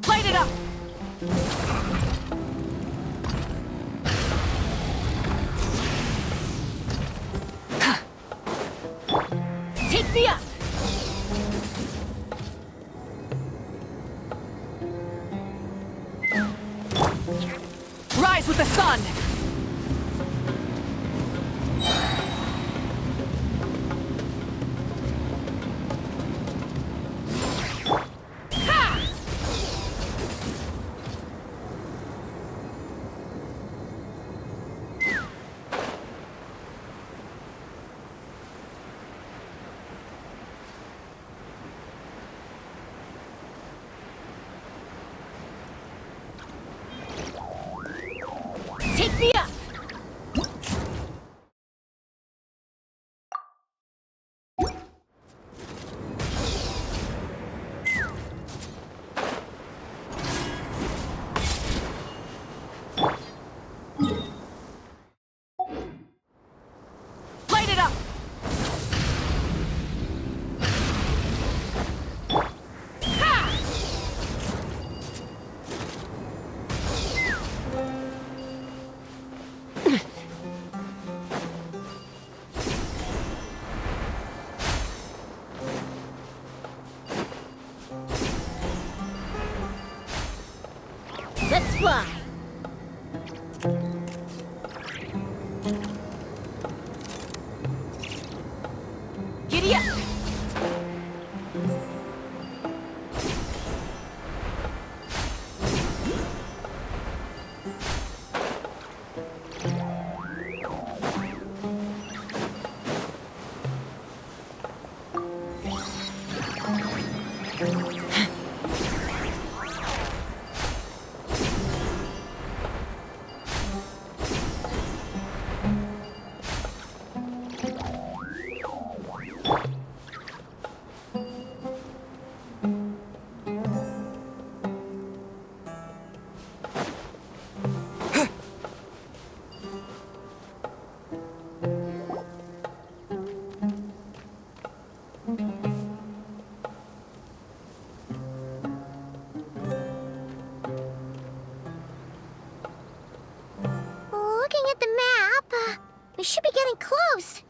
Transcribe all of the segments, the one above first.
Light it up! Take me up! Rise with the sun! Take me up! Light it up! Let's fly! Giddy up! Looking at the map, we should be getting close.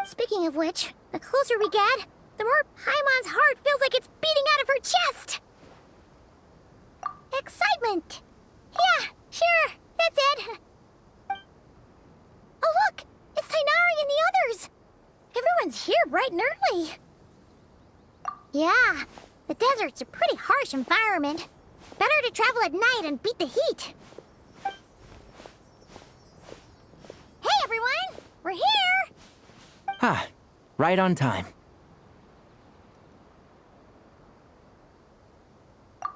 Speaking of which, the closer we get, the more Paimon's heart feels like it's beating out of her chest. Excitement. Yeah, sure, that's it. Oh look, it's Tainari and the others. Everyone's here bright and early. Yeah, the desert's a pretty harsh environment. Better to travel at night and beat the heat. Hey everyone, we're here! Ah, right on time.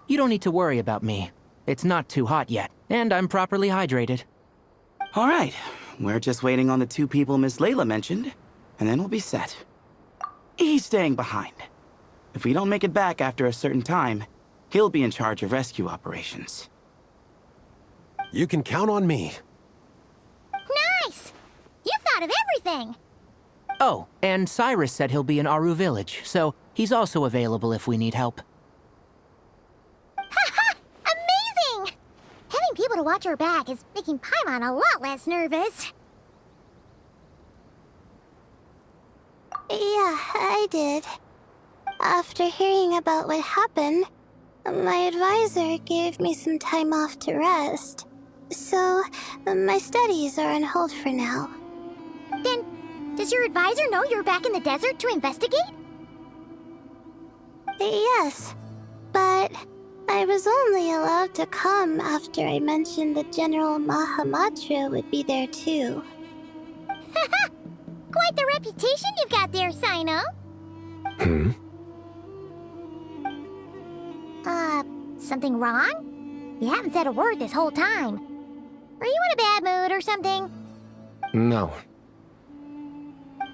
You don't need to worry about me. It's not too hot yet, and I'm properly hydrated. All right, we're just waiting on the two people Miss Layla mentioned, and then we'll be set. He's staying behind. If we don't make it back after a certain time, he'll be in charge of rescue operations. You can count on me. Nice! You thought of everything! Oh, and Cyrus said he'll be in Aru Village, so he's also available if we need help. Haha! to watch her back is making Paimon a lot less nervous. Yeah, I did. After hearing about what happened, my advisor gave me some time off to rest. So, my studies are on hold for now. Then, does your advisor know you're back in the desert to investigate? Yes, but I was only allowed to come after I mentioned that General Mahamatra would be there too. Quite the reputation you've got there, Sino. Something wrong? You haven't said a word this whole time. Are you in a bad mood or something? No.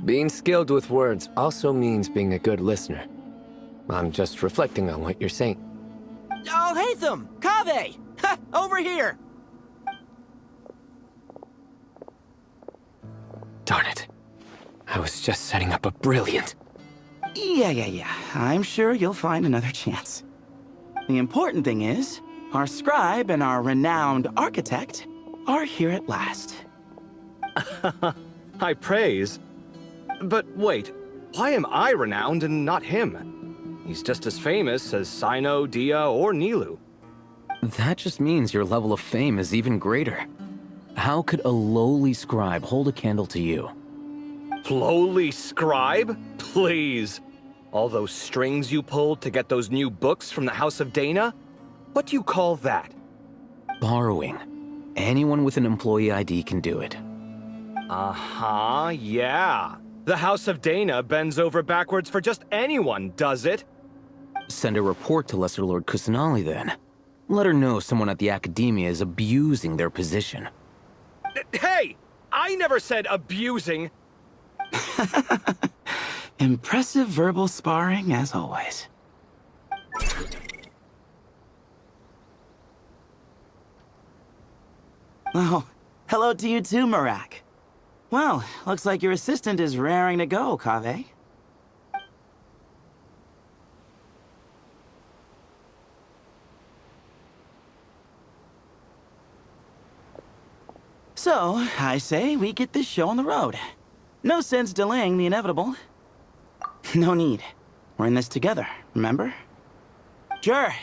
Being skilled with words also means being a good listener. I'm just reflecting on what you're saying. Oh, Hatham! Kaveh! Ha! Over here! Darn it. I was just setting up a brilliant... Yeah. I'm sure you'll find another chance. The important thing is, our scribe and our renowned architect are here at last. High praise. But wait, why am I renowned and not him? He's just as famous as Sino, Dia, or Nilu. That just means your level of fame is even greater. How could a lowly scribe hold a candle to you? Lowly scribe? Please. All those strings you pulled to get those new books from the House of Dana? What do you call that? Borrowing. Anyone with an employee ID can do it. Uh-huh, yeah. The House of Dana bends over backwards for just anyone, does it? Send a report to Lesser Lord Kusanali then. Let her know someone at the Academia is abusing their position. Hey! I never said abusing! Impressive verbal sparring, as always. Oh, hello to you too, Marak. Well, looks like your assistant is raring to go, Kaveh. So, I say we get this show on the road. No sense delaying the inevitable. No need. We're in this together, remember? Sure.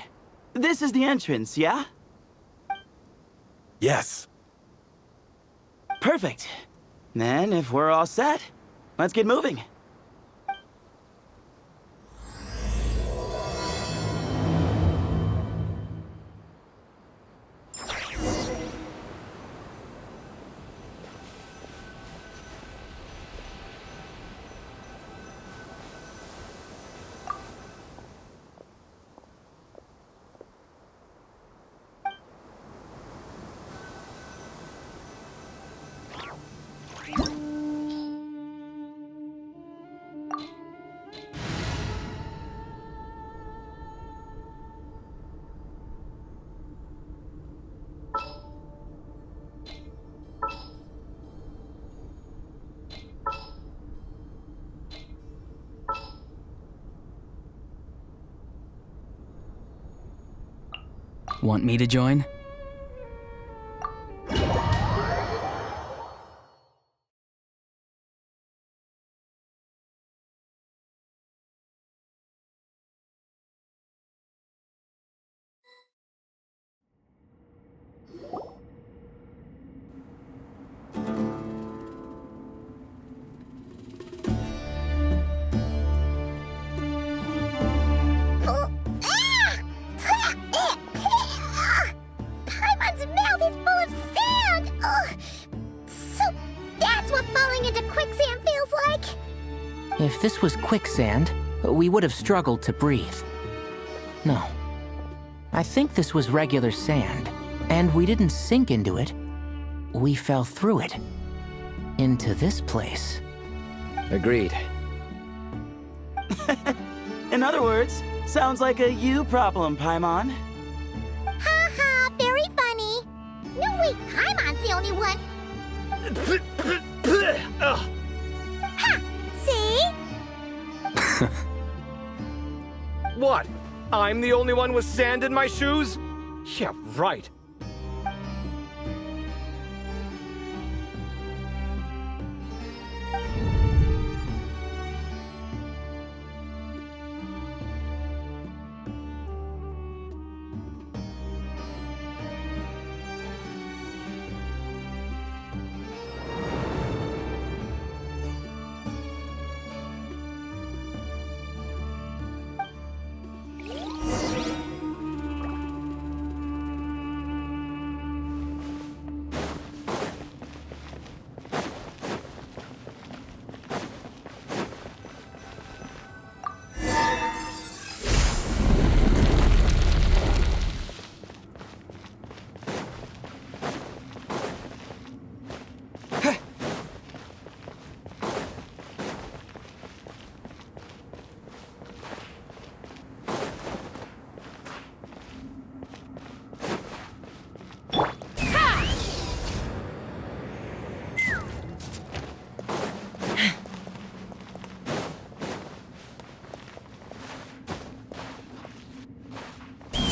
This is the entrance, yeah? Yes. Perfect. Then, if we're all set, let's get moving. Want me to join? Paimon's mouth is full of sand! Ugh. So that's what falling into quicksand feels like? If this was quicksand, we would have struggled to breathe. No. I think this was regular sand, and we didn't sink into it. We fell through it. Into this place. Agreed. In other words, sounds like a you problem, Paimon. Ha, very funny. No, wait, Paimon's the only one. Ugh. Ha! See? What? I'm the only one with sand in my shoes? Yeah, right.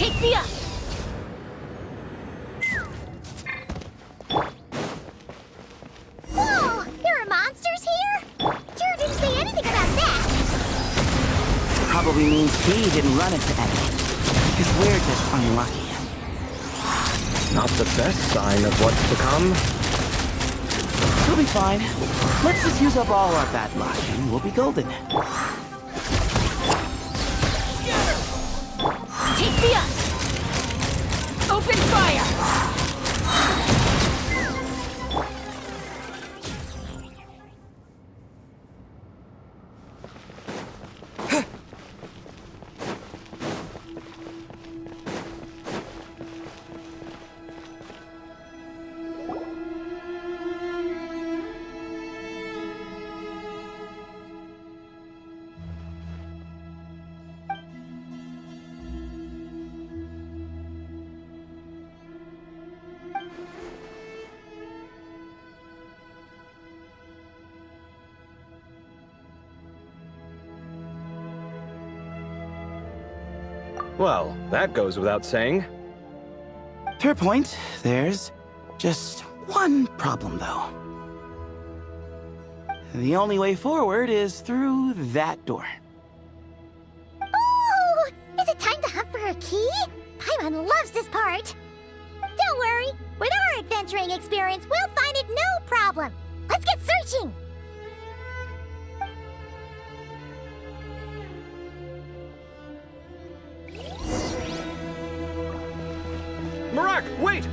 Take me up! Whoa! There are monsters here? Kira didn't say anything about that. Probably means he didn't run into any. Because we're just unlucky. Not the best sign of what's to come. We'll be fine. Let's just use up all our bad luck, and we'll be golden. Take me up! Open fire! Well, that goes without saying. Fair point. There's just one problem, though. The only way forward is through that door. Oh! Is it time to hunt for a key? Paimon loves this part. Don't worry. With our adventuring experience, we'll find it no problem. Let's get searching. Marak, wait!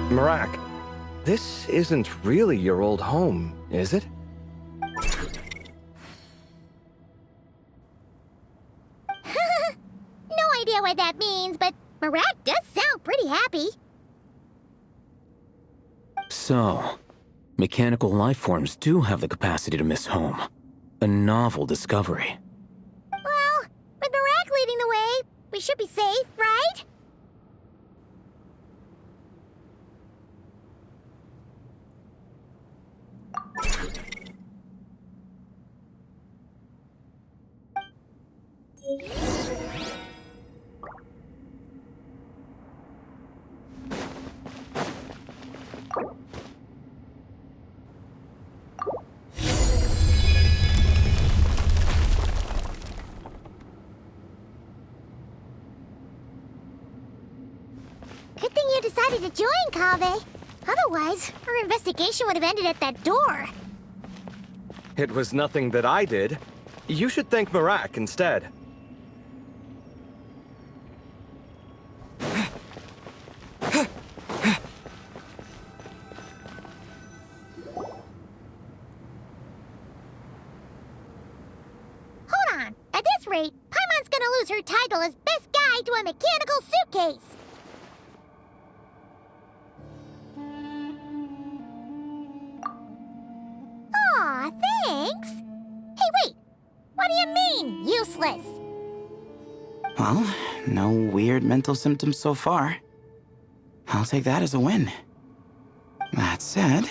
Marak, this isn't really your old home, is it? No idea what that means, but Marak does sound pretty happy. So, mechanical life forms do have the capacity to miss home. A novel discovery. Well, with Marak leading the way, we should be safe, right? Good thing you decided to join, Kaveh. Otherwise, our investigation would have ended at that door. It was nothing that I did. You should thank Marak instead. Hold on. At this rate, Paimon's gonna lose her title as best guide to a mechanical suitcase. Aw, thanks. Hey, wait. What do you mean, useless? Well, no weird mental symptoms so far. I'll take that as a win. That said...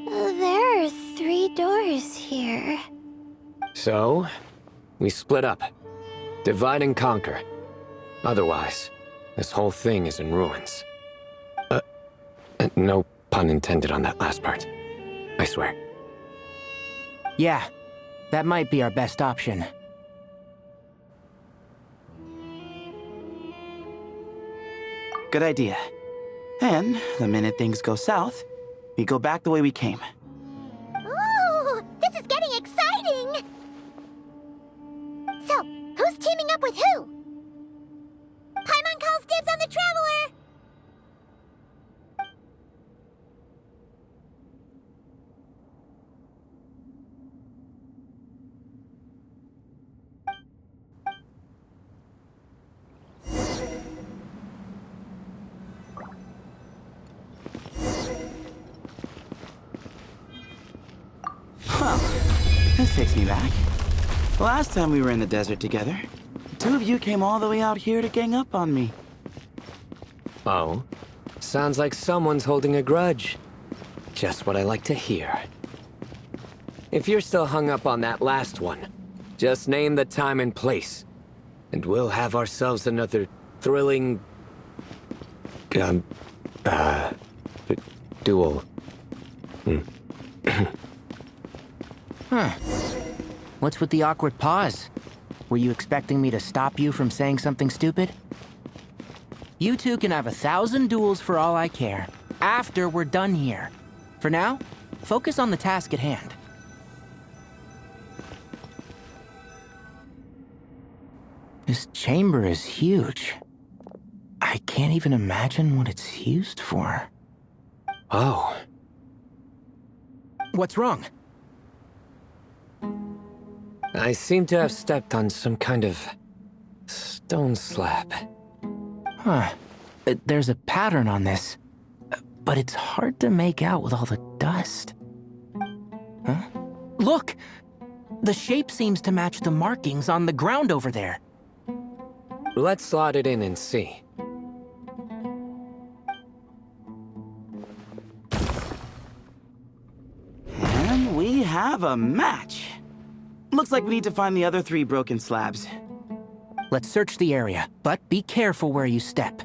There are 3 doors here. So, we split up. Divide and conquer. Otherwise, this whole thing is in ruins. No pun intended on that last part. I swear. Yeah, that might be our best option. Good idea. And the minute things go south, we go back the way we came. Ooh, this is getting exciting! So, who's teaming up with who? Paimon calls dibs on the Traveler! takes me back. Last time we were in the desert together, the two of you came all the way out here to gang up on me. Oh? Sounds like someone's holding a grudge. Just what I like to hear. If you're still hung up on that last one, just name the time and place, and we'll have ourselves another thrilling... duel. Huh. What's with the awkward pause? Were you expecting me to stop you from saying something stupid? You two can have 1,000 duels for all I care, after we're done here. For now, focus on the task at hand. This chamber is huge. I can't even imagine what it's used for. Oh. What's wrong? I seem to have stepped on some kind of stone slab. Huh. There's a pattern on this, but it's hard to make out with all the dust. Huh? Look! The shape seems to match the markings on the ground over there. Let's slot it in and see. And we have a match. Looks like we need to find the other 3 broken slabs. Let's search the area, but be careful where you step.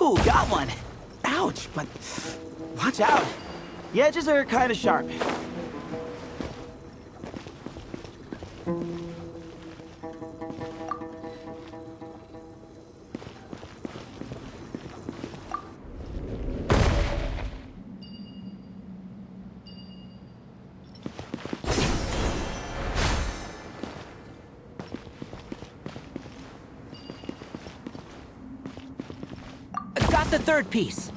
Ooh, got one! Ouch, but watch out. The edges are kind of sharp. Got the 3rd piece.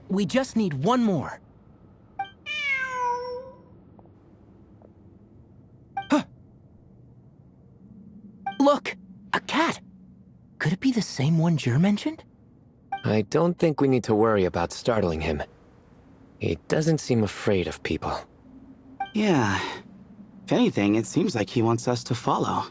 We just need one more. Huh. Look! A cat! Could it be the same one Jer mentioned? I don't think we need to worry about startling him. He doesn't seem afraid of people. Yeah. If anything, it seems like he wants us to follow.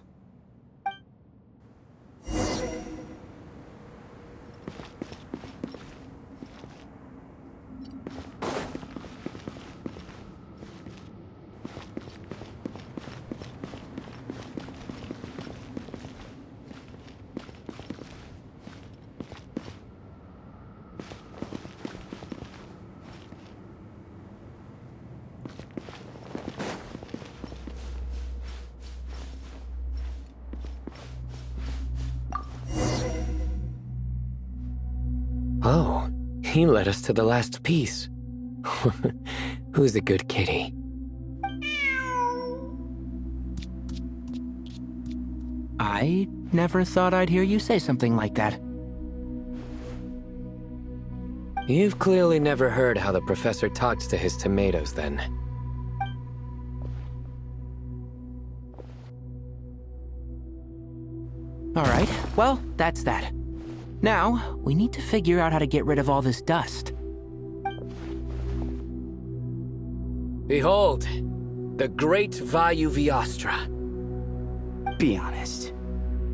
Oh, he led us to the last piece. Who's a good kitty? I never thought I'd hear you say something like that. You've clearly never heard how the professor talks to his tomatoes, then. All right, well, that's that. Now, we need to figure out how to get rid of all this dust. Behold, the great Vayuviastra. Be honest.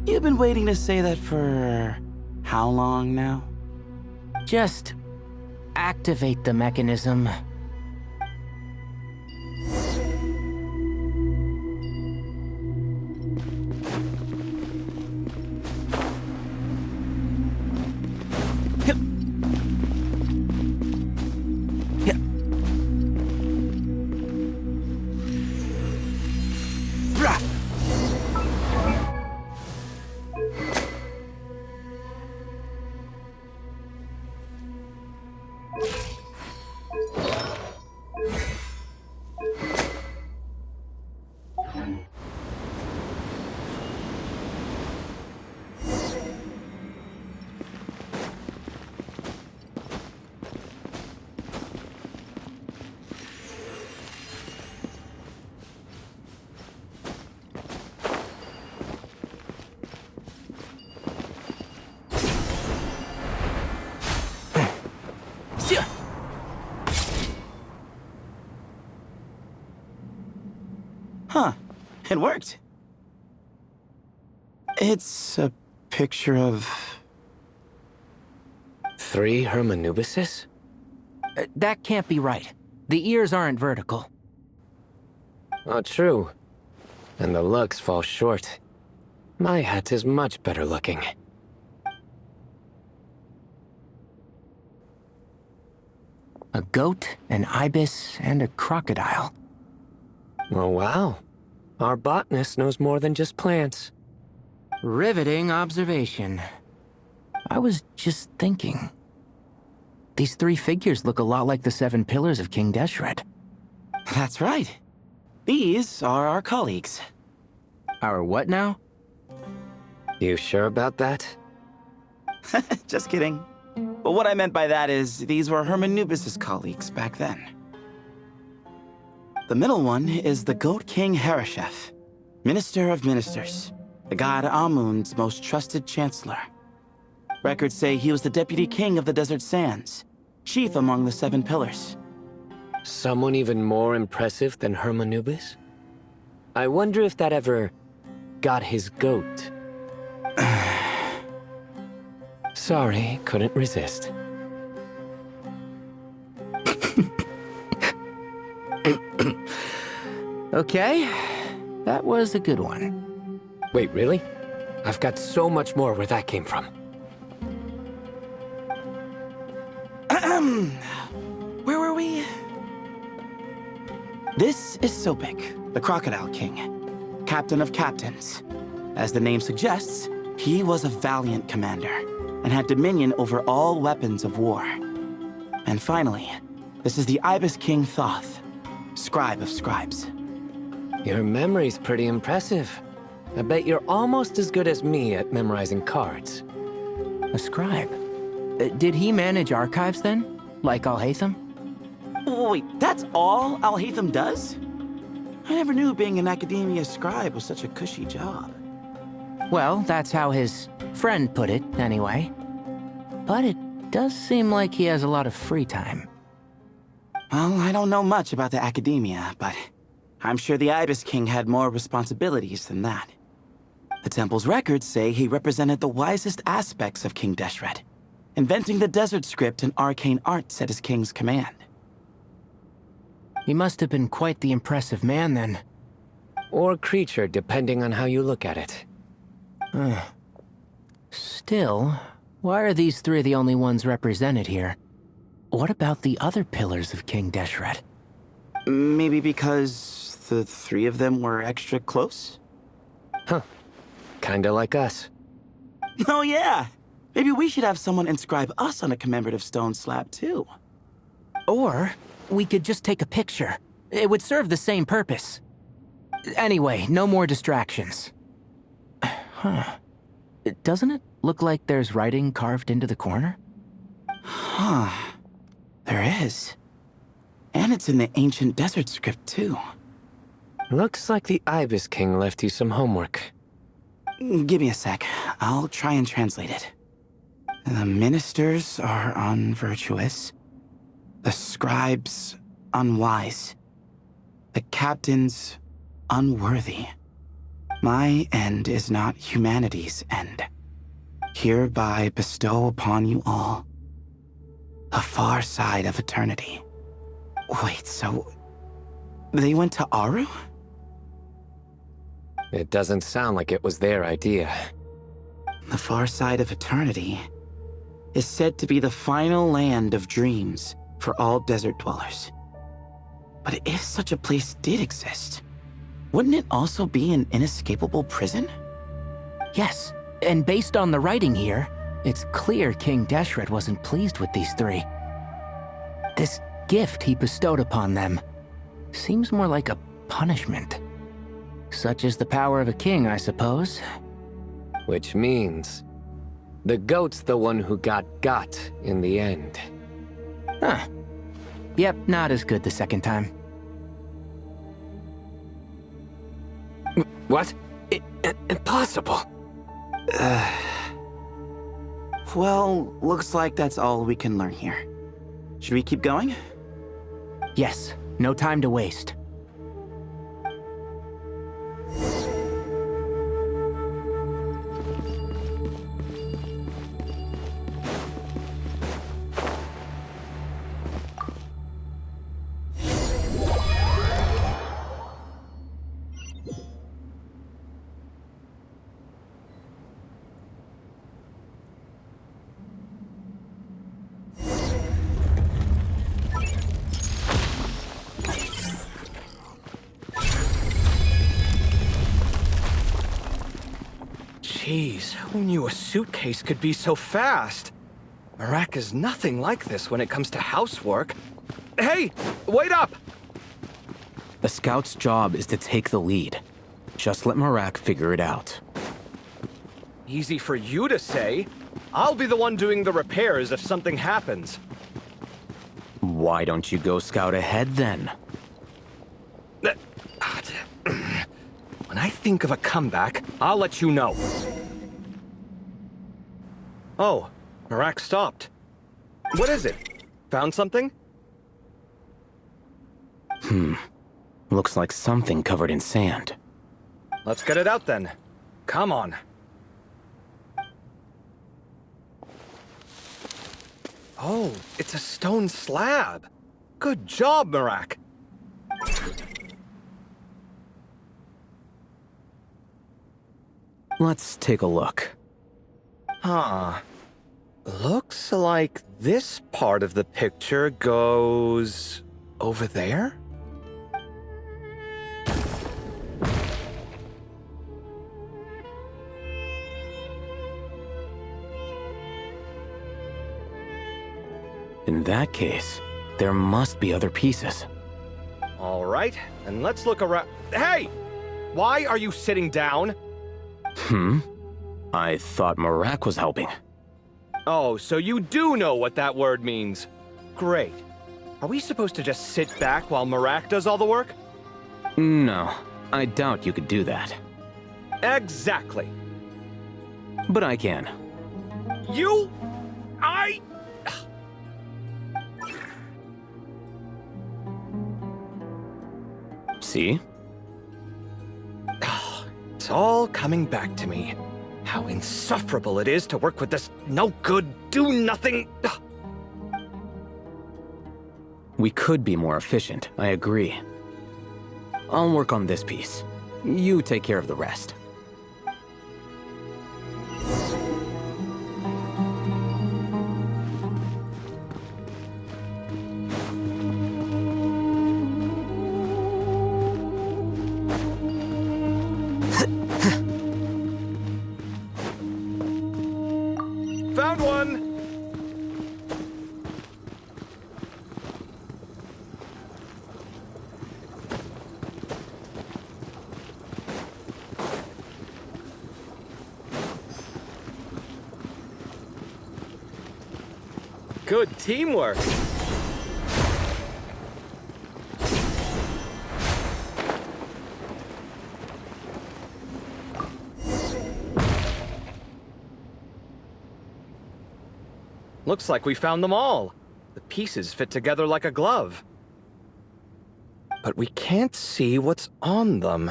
You've been waiting to say that for... how long now? Just activate the mechanism. It worked. It's a picture of... 3 Hermanubises? That can't be right. The ears aren't vertical. Oh, true. And the looks fall short. My hat is much better looking. A goat, an ibis, and a crocodile. Oh, wow. Our botanist knows more than just plants. Riveting observation. I was just thinking. These 3 figures look a lot like the 7 pillars of King Deshret. That's right. These are our colleagues. Our what now? You sure about that? Just kidding. But what I meant by that is, these were Hermanubis' colleagues back then. The middle one is the Goat King Hereshef, Minister of Ministers, the god Amun's most trusted chancellor. Records say he was the deputy king of the Desert Sands, chief among the 7 pillars. Someone even more impressive than Hermanubis? I wonder if that ever got his goat. Sorry, couldn't resist. Okay, that was a good one. Wait, really? I've got so much more where that came from. Where were we? This is Sopik, the Crocodile King, captain of captains. As the name suggests, he was a valiant commander and had dominion over all weapons of war. And finally, this is the Ibis King Thoth, scribe of scribes. Your memory's pretty impressive. I bet you're almost as good as me at memorizing cards. A scribe. Did he manage archives then? Like Alhaitham? Wait, that's all Alhaitham does? I never knew being an academia scribe was such a cushy job. Well, that's how his friend put it, anyway. But it does seem like he has a lot of free time. Well, I don't know much about the academia, but I'm sure the Ibis King had more responsibilities than that. The temple's records say he represented the wisest aspects of King Deshret, inventing the desert script and arcane arts at his king's command. He must have been quite the impressive man, then. Or creature, depending on how you look at it. Still, why are these 3 the only ones represented here? What about the other pillars of King Deshret? Maybe because the 3 of them were extra close? Huh. Kinda like us. Oh yeah! Maybe we should have someone inscribe us on a commemorative stone slab too. Or we could just take a picture. It would serve the same purpose. Anyway, no more distractions. Huh. Doesn't it look like there's writing carved into the corner? Huh. There is. And it's in the ancient desert script too. Looks like the Ibis King left you some homework. Give me a sec. I'll try and translate it. The ministers are unvirtuous. The scribes unwise. The captains unworthy. My end is not humanity's end. Hereby bestow upon you all the far side of eternity. Wait, so they went to Aru? It doesn't sound like it was their idea. The far side of eternity is said to be the final land of dreams for all desert dwellers. But if such a place did exist, wouldn't it also be an inescapable prison? Yes, and based on the writing here, it's clear King Deshret wasn't pleased with these 3. This gift he bestowed upon them seems more like a punishment. Such is the power of a king, I suppose. Which means the goat's the one who got in the end. Huh. Yep, not as good the second time. What? Impossible. Well, looks like that's all we can learn here. Should we keep going? Yes, no time to waste. Jeez, who knew a suitcase could be so fast? Marak is nothing like this when it comes to housework. Hey, wait up! A scout's job is to take the lead. Just let Marak figure it out. Easy for you to say. I'll be the one doing the repairs if something happens. Why don't you go scout ahead then? When I think of a comeback, I'll let you know. Oh, Marak stopped. What is it? Found something? Looks like something covered in sand. Let's get it out then. Come on. Oh, it's a stone slab. Good job, Marak. Let's take a look. Huh. Looks like this part of the picture goes over there? In that case, there must be other pieces. All right, and let's look around. Hey! Why are you sitting down? I thought Marak was helping. Oh, so you do know what that word means. Great. Are we supposed to just sit back while Marak does all the work? No, I doubt you could do that. Exactly. But I can. See? It's all coming back to me. How insufferable it is to work with this no-good, do-nothing... We could be more efficient, I agree. I'll work on this piece. You take care of the rest. Found one! Good teamwork. Looks like we found them all. The pieces fit together like a glove. But we can't see what's on them.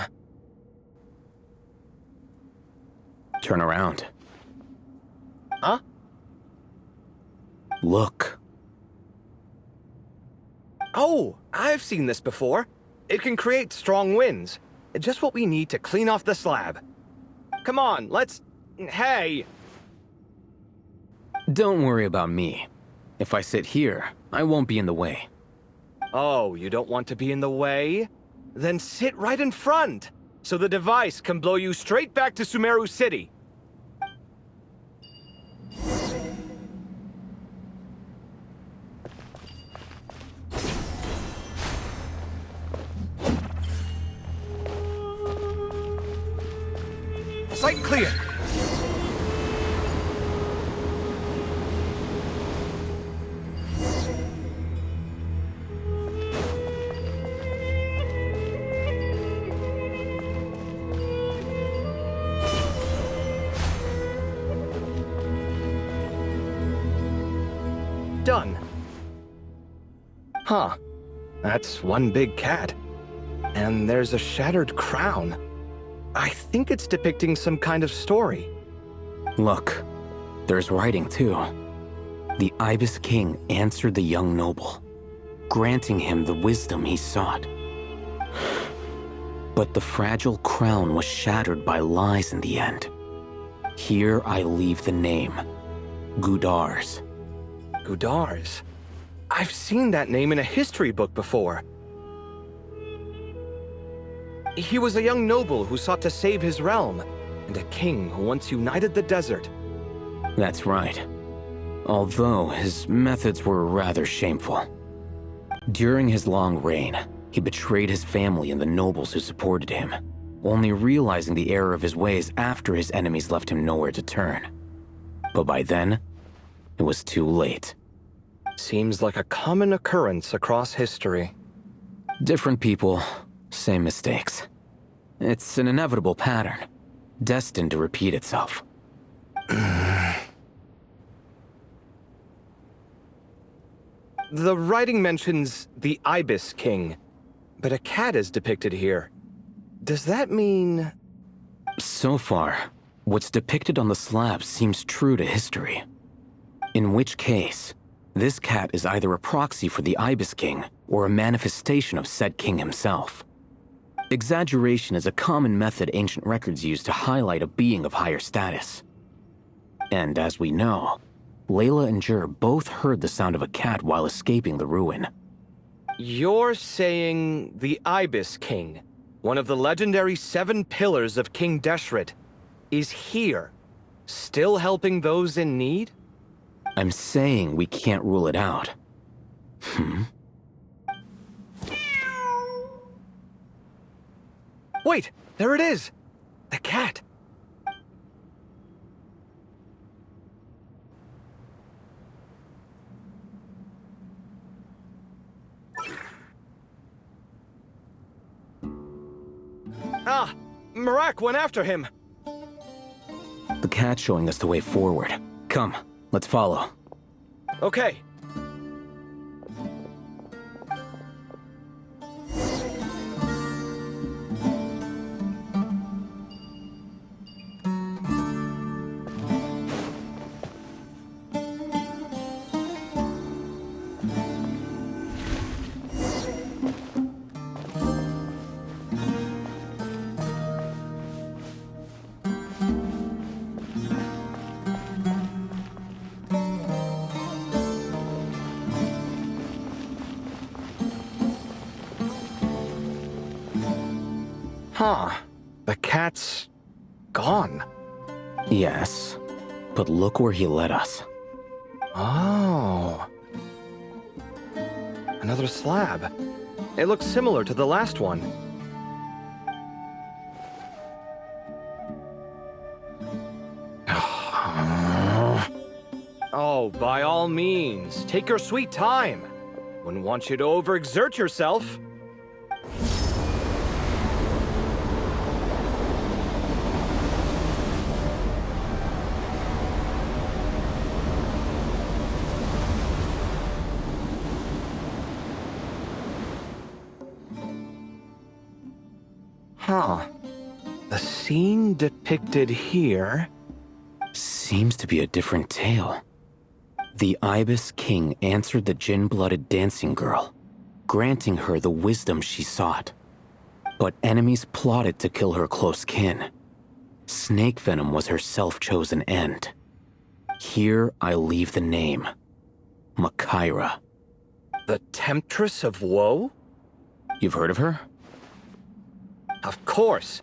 Turn around. Huh? Look. Oh, I've seen this before. It can create strong winds. Just what we need to clean off the slab. Come on, let's... Hey! Don't worry about me. If I sit here, I won't be in the way. Oh, you don't want to be in the way? Then sit right in front, so the device can blow you straight back to Sumeru City. Sight clear! Done. Huh. That's one big cat. And there's a shattered crown. I think it's depicting some kind of story. Look, there's writing too. The Ibis King answered the young noble, granting him the wisdom he sought. But the fragile crown was shattered by lies in the end. Here I leave the name, Gudar's. Gudar's. I've seen that name in a history book before. He was a young noble who sought to save his realm, and a king who once united the desert. That's right. Although his methods were rather shameful. During his long reign, he betrayed his family and the nobles who supported him, only realizing the error of his ways after his enemies left him nowhere to turn. But by then, it was too late. Seems like a common occurrence across history. Different people, same mistakes. It's an inevitable pattern, destined to repeat itself. The writing mentions the Ibis King, but a cat is depicted here. Does that mean... So far, what's depicted on the slab seems true to history. In which case, this cat is either a proxy for the Ibis King or a manifestation of said king himself. Exaggeration is a common method ancient records use to highlight a being of higher status. And as we know, Layla and Jur both heard the sound of a cat while escaping the ruin. You're saying the Ibis King, one of the legendary 7 pillars of King Deshret, is here, still helping those in need? I'm saying we can't rule it out. Wait, there it is! The cat! Ah! Marak went after him! The cat's showing us the way forward. Come, let's follow. Okay. Huh. The cat's... gone. Yes, but look where he led us. Oh. Another slab. It looks similar to the last one. Oh, by all means, take your sweet time. Wouldn't want you to overexert yourself. Huh. The scene depicted here... Seems to be a different tale. The Ibis King answered the Jinn-blooded dancing girl, granting her the wisdom she sought. But enemies plotted to kill her close kin. Snake venom was her self-chosen end. Here I leave the name. Makaira. The Temptress of Woe? You've heard of her? Of course.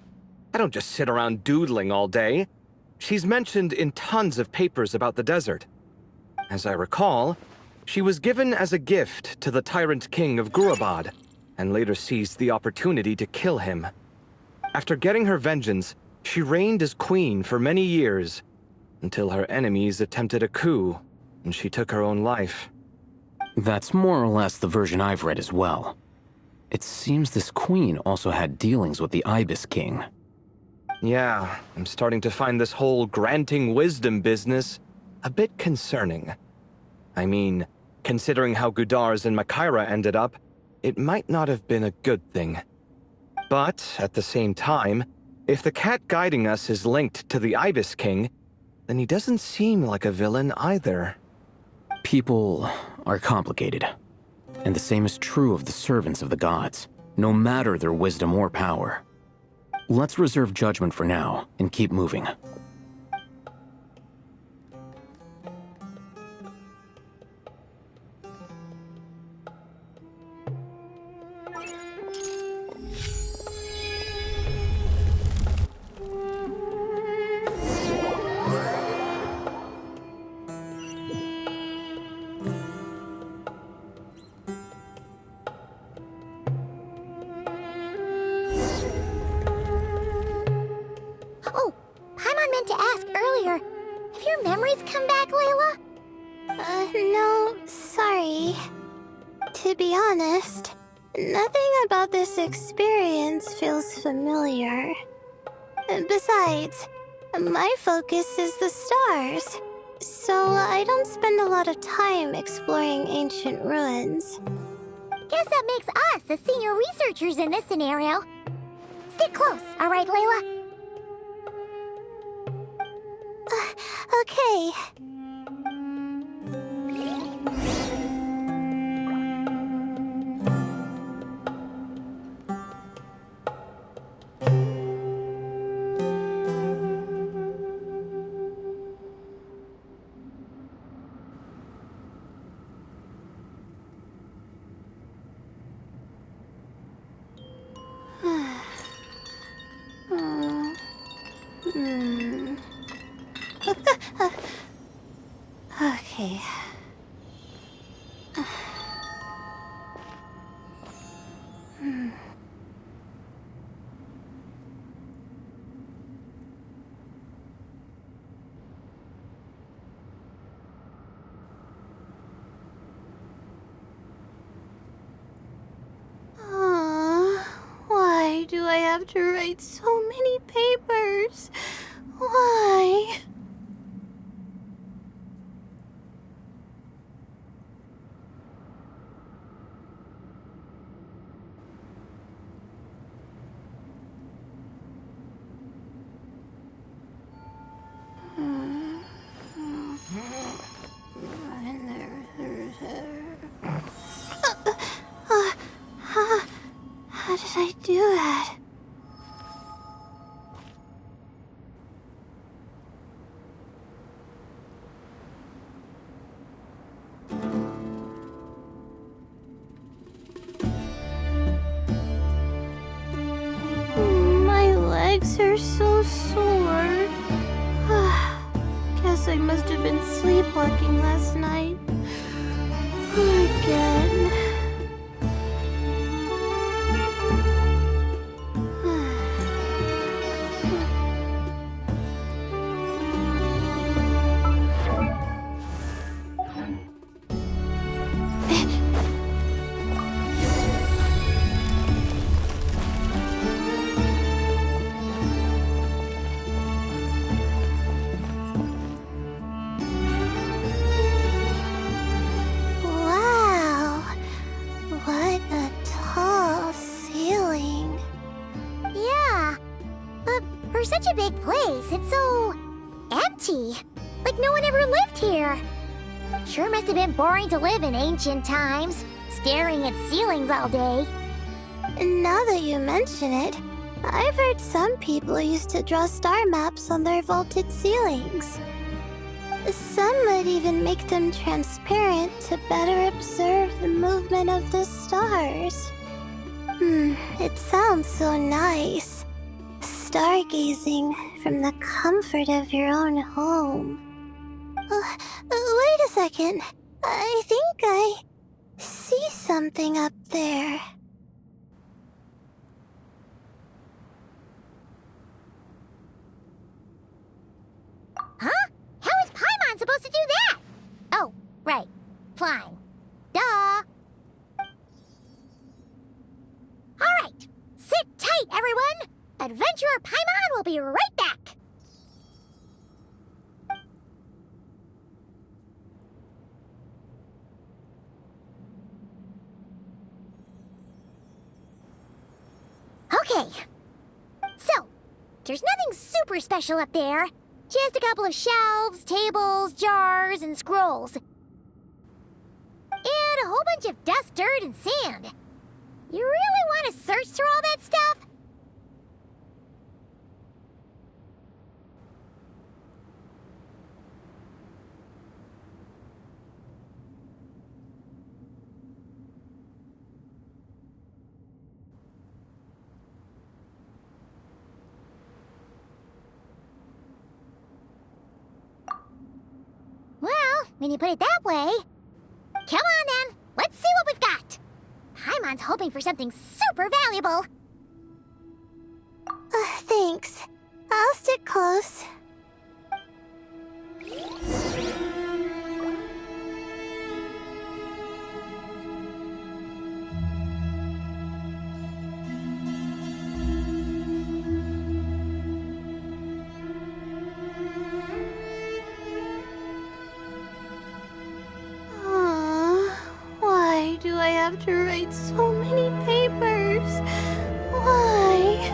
I don't just sit around doodling all day. She's mentioned in tons of papers about the desert. As I recall, she was given as a gift to the tyrant king of Gurabad, and later seized the opportunity to kill him. After getting her vengeance, she reigned as queen for many years, until her enemies attempted a coup, and she took her own life. That's more or less the version I've read as well. It seems this queen also had dealings with the Ibis King. Yeah, I'm starting to find this whole granting wisdom business a bit concerning. I mean, considering how Gudars and Makaira ended up, it might not have been a good thing. But, at the same time, if the cat guiding us is linked to the Ibis King, then he doesn't seem like a villain either. People are complicated. And the same is true of the servants of the gods, no matter their wisdom or power. Let's reserve judgment for now, and keep moving. Paimon meant to ask earlier. Have your memories come back, Layla? No, sorry. To be honest, nothing about this experience feels familiar. Besides, my focus is the stars, so I don't spend a lot of time exploring ancient ruins. Guess that makes us the senior researchers in this scenario. Stick close, all right, Layla? Okay. Okay. Why do I have to write so many papers? Why? How did I do that? My legs are so sore. Guess I must have been sleepwalking last night. Again. Wow, what a tall ceiling. Yeah. But for such a big place, it's so empty. Like no one ever lived here. Sure must have been boring to live in ancient times, staring at ceilings all day. Now that you mention it, I've heard some people used to draw star maps on their vaulted ceilings. Some might even make them transparent to better observe the movement of the stars. It sounds so nice. Stargazing from the comfort of your own home. Wait a second. I think I see something up there. Huh? How is Paimon supposed to do that? Oh, right. Flying. Duh. All right. Sit tight, everyone. Adventurer Paimon will be right back. Okay. So, there's nothing super special up there. Just a couple of shelves, tables, jars, and scrolls. And a whole bunch of dust, dirt, and sand. You really want to search through all that stuff? Well, when you put it that way... Come on, then. Let's see what we've got. Paimon's hoping for something super valuable. Thanks. I'll stick close. to write so many papers? Why?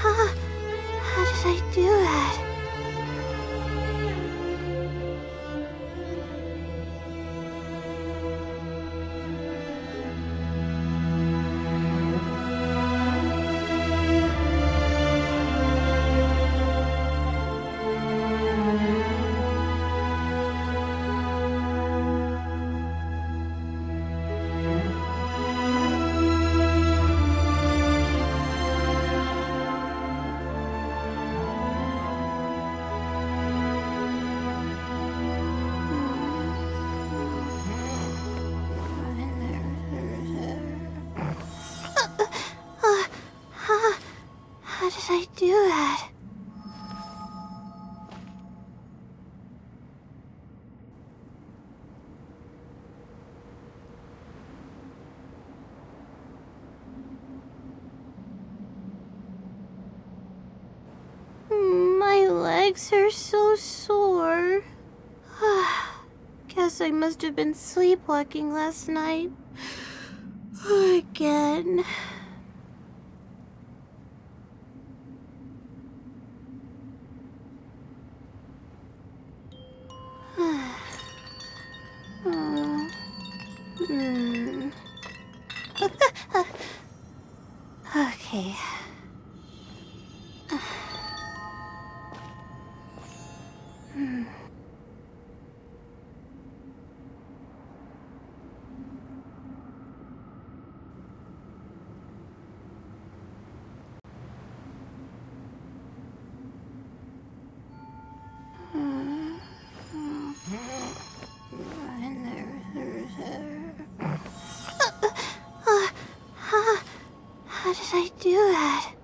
How did I do that? How did I do that? My legs are so sore. Guess I must have been sleepwalking last night. Again. Okay. How did I do that?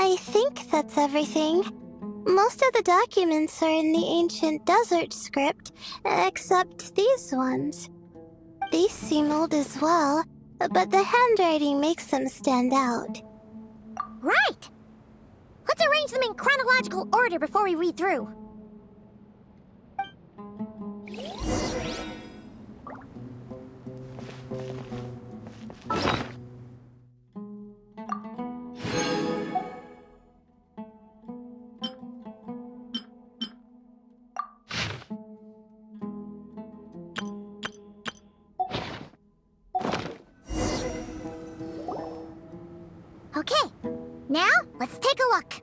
I think that's everything. Most of the documents are in the ancient desert script, except these ones. These seem old as well, but the handwriting makes them stand out. Right! Let's arrange them in chronological order before we read through. Okay, now let's take a look.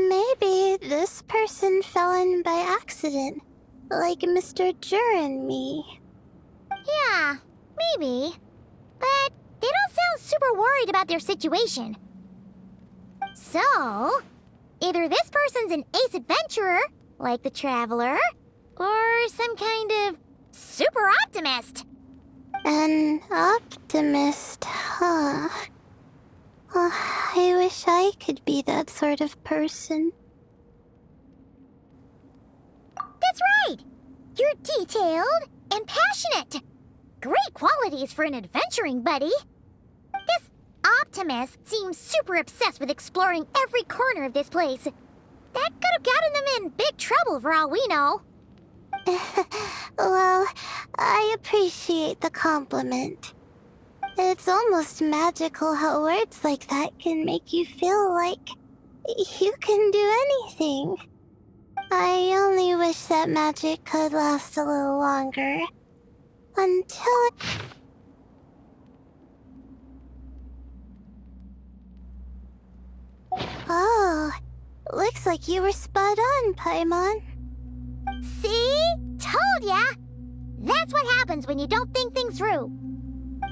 Maybe this person fell in by accident, like Mr. Jur and me. Yeah, maybe. But they don't sound super worried about their situation. So, either this person's an ace adventurer, like the Traveler, or some kind of super optimist. An optimist, huh? I wish I could be that sort of person. That's right! You're detailed and passionate. Great qualities for an adventuring buddy. This optimist seems super obsessed with exploring every corner of this place. That could have gotten them in big trouble for all we know. Well, I appreciate the compliment. It's almost magical how words like that can make you feel like you can do anything. I only wish that magic could last a little longer. Until Oh, looks like you were spot on, Paimon. See? Told ya! That's what happens when you don't think things through.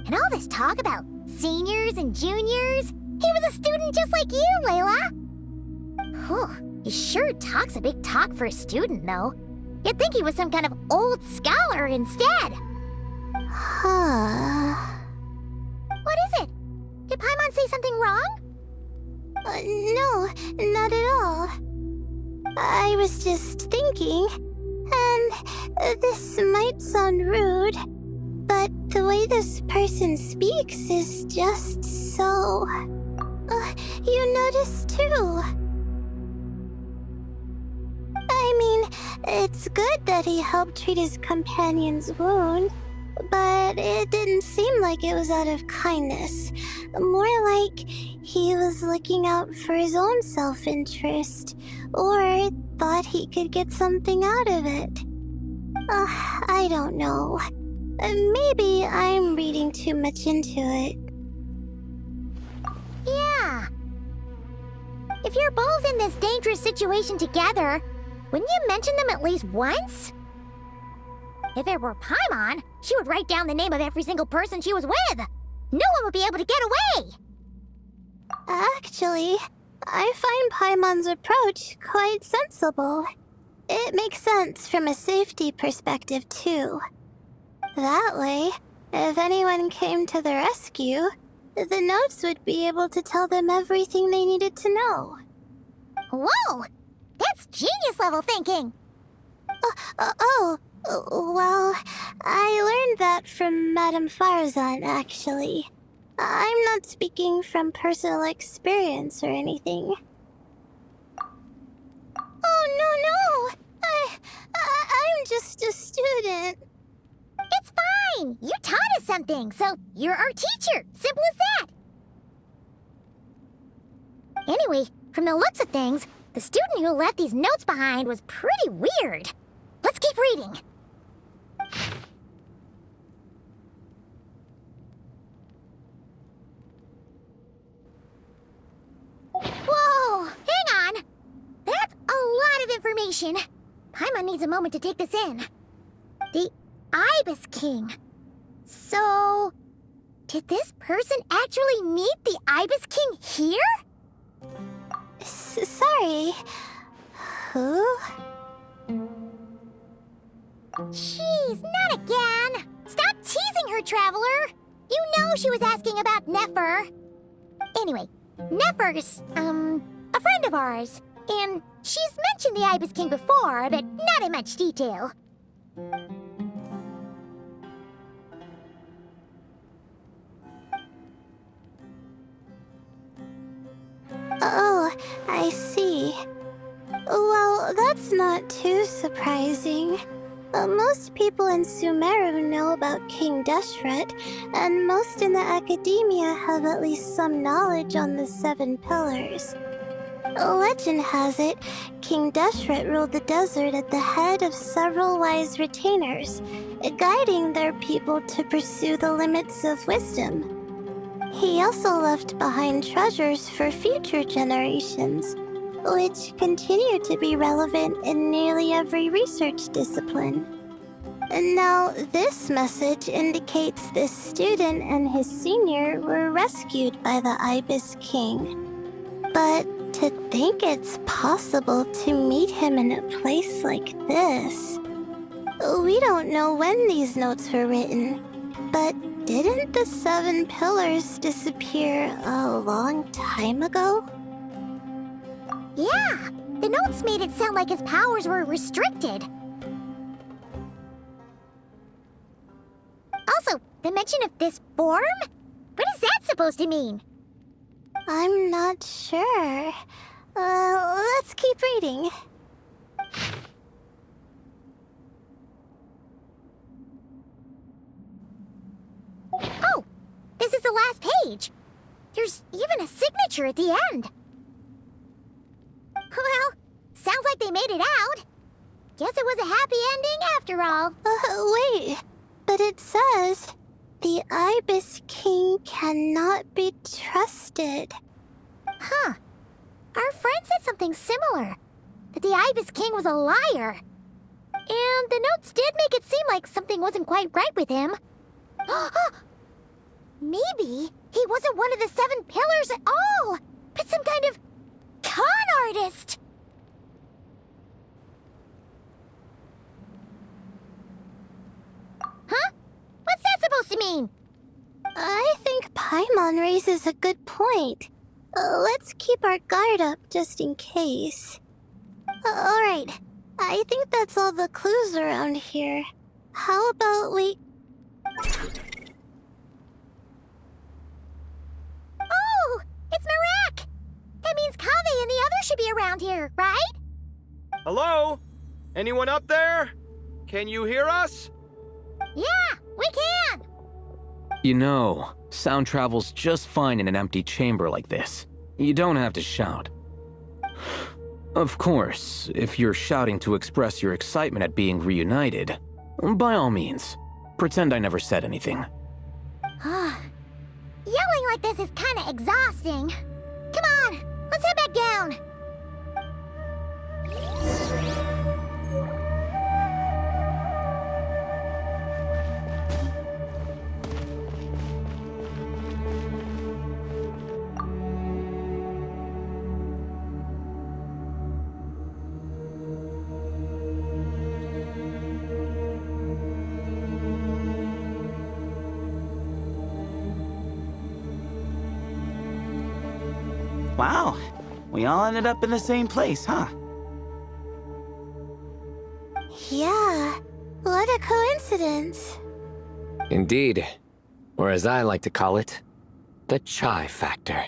And all this talk about seniors and juniors, he was a student just like you, Layla. Whew, he sure talks a big talk for a student, though. You'd think he was some kind of old scholar instead. Huh. What is it? Did Paimon say something wrong? No, not at all. I was just thinking, and this might sound rude, but the way this person speaks is just so... you notice too. I mean, it's good that he helped treat his companion's wound, but it didn't seem like it was out of kindness. More like he was looking out for his own self-interest, or thought he could get something out of it. I don't know. Maybe I'm reading too much into it. Yeah. If you're both in this dangerous situation together, wouldn't you mention them at least once? If it were Paimon, she would write down the name of every single person she was with. No one would be able to get away. Actually, I find Paimon's approach quite sensible. It makes sense from a safety perspective, too. That way, if anyone came to the rescue, the notes would be able to tell them everything they needed to know. Whoa! That's genius-level thinking! Well, I learned that from Madame Farzan, actually. I'm not speaking from personal experience or anything. Oh, no! I'm just a student. It's fine! You taught us something, so you're our teacher. Simple as that. Anyway, from the looks of things, the student who left these notes behind was pretty weird. Let's keep reading. Whoa! Hang on! That's a lot of information. Paimon needs a moment to take this in. The Ibis King. So, did this person actually meet the Ibis King here? Sorry. Jeez, not again! Stop teasing her, Traveler! You know she was asking about Nefer. Anyway, Nefer's, a friend of ours. And she's mentioned the Ibis King before, but not in much detail. Oh, I see. Well, that's not too surprising. Most people in Sumeru know about King Deshret, and most in the academia have at least some knowledge on the Seven Pillars. Legend has it, King Deshret ruled the desert at the head of several wise retainers, guiding their people to pursue the limits of wisdom. He also left behind treasures for future generations, which continue to be relevant in nearly every research discipline. Now, this message indicates this student and his senior were rescued by the Ibis King. But to think it's possible to meet him in a place like this. We don't know when these notes were written, but didn't the Seven Pillars disappear a long time ago? Yeah, the notes made it sound like his powers were restricted. Also, the mention of this form? What is that supposed to mean? I'm not sure. Let's keep reading. Oh, this is the last page. There's even a signature at the end. Well, sounds like they made it out. Guess it was a happy ending after all. Wait, but it says, the Ibis King cannot be trusted. Huh. Our friend said something similar. That the Ibis King was a liar. And the notes did make it seem like something wasn't quite right with him. Maybe he wasn't one of the Seven Pillars at all, but some kind of con artist. Huh? What's that supposed to mean? I think Paimon raises a good point. Let's keep our guard up just in case. Alright, I think that's all the clues around here. How about we... Oh, it's Marak! That means Kaveh and the others should be around here, right? Hello? Anyone up there? Can you hear us? Yeah, we can! You know, sound travels just fine in an empty chamber like this. You don't have to shout. Of course, if you're shouting to express your excitement at being reunited, by all means, pretend I never said anything. Yelling like this is kinda exhausting. Come on, let's head back down. Wow, we all ended up in the same place, huh? Yeah, what a coincidence. Indeed. Or as I like to call it, the chai factor.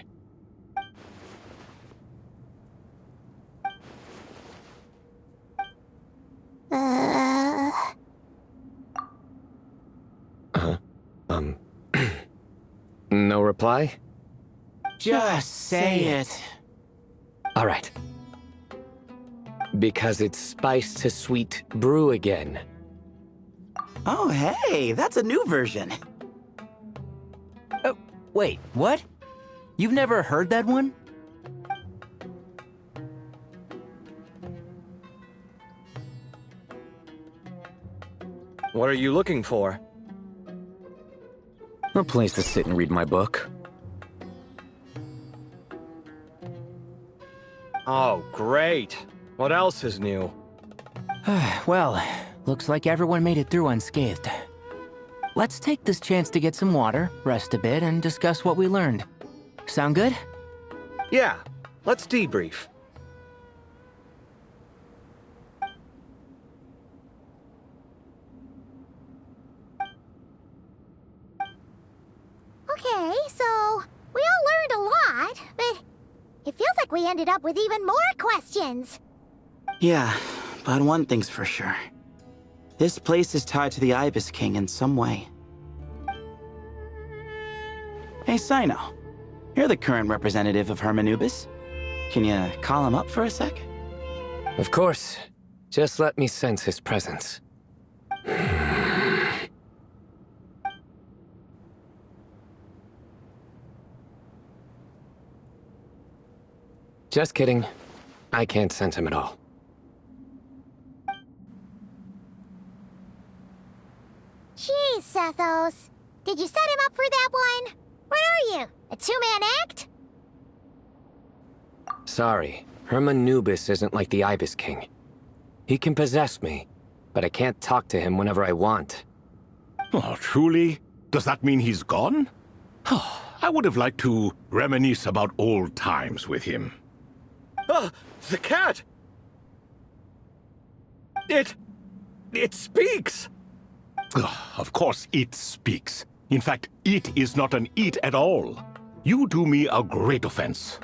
No reply? Just say it. All right. Because it's spice to sweet brew again. Oh, hey, that's a new version. Oh, wait, what? You've never heard that one? What are you looking for? A place to sit and read my book. Oh, great. What else is new? Well, Looks like everyone made it through unscathed. Let's take this chance to get some water, rest a bit, and discuss what we learned. Sound good? Yeah, let's debrief. Okay, so we all learned a lot, but it feels like we ended up with even more questions. Yeah, but one thing's for sure. This place is tied to the Ibis King in some way. Hey, Sino. You're the current representative of Hermanubis. Can you call him up for a sec? Of course. Just let me sense his presence. Just kidding. I can't sense him at all. Jeez, Sethos. Did you set him up for that one? What are you, a two-man act? Sorry, Hermanubis isn't like the Ibis King. He can possess me, but I can't talk to him whenever I want. Oh, truly? Does that mean he's gone? Oh, I would have liked to reminisce about old times with him. Ah, the cat! It speaks! Ugh, of course it speaks. In fact, it is not an it at all. You do me a great offense.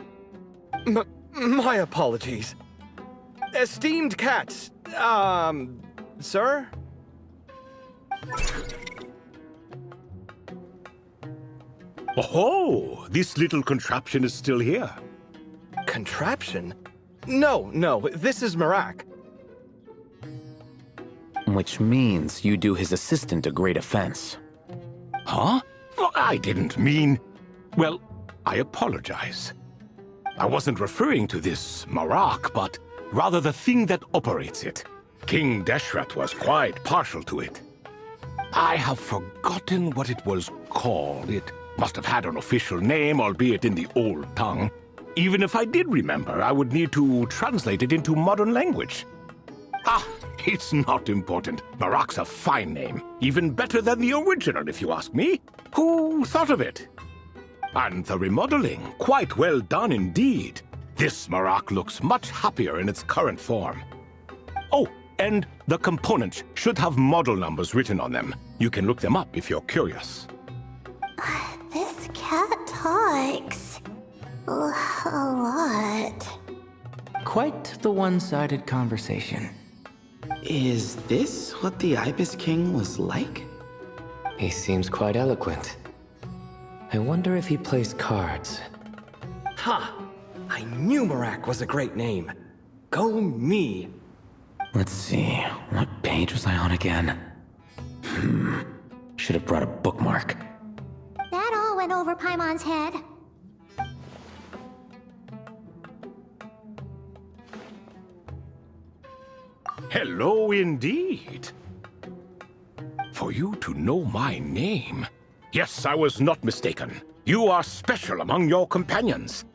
My apologies. Esteemed cats, sir? Oh, this little contraption is still here. Contraption? No, this is Marak. Which means you do his assistant a great offense. Huh? Well, I didn't mean... Well, I apologize. I wasn't referring to this Marak, but rather the thing that operates it. King Deshret was quite partial to it. I have forgotten what it was called. It must have had an official name, albeit in the old tongue. Even if I did remember, I would need to translate it into modern language. Ah, it's not important. Marak's a fine name. Even better than the original, if you ask me. Who thought of it? And the remodeling, quite well done indeed. This Marak looks much happier in its current form. Oh, and the components should have model numbers written on them. You can look them up if you're curious. This cat talks. A lot. Quite the one-sided conversation. Is this what the Ibis King was like? He seems quite eloquent. I wonder if he plays cards. Ha! I knew Marak was a great name. Go me! Let's see, what page was I on again? Should have brought a bookmark. That all went over Paimon's head. Hello indeed. For you to know my name. Yes, I was not mistaken. You are special among your companions.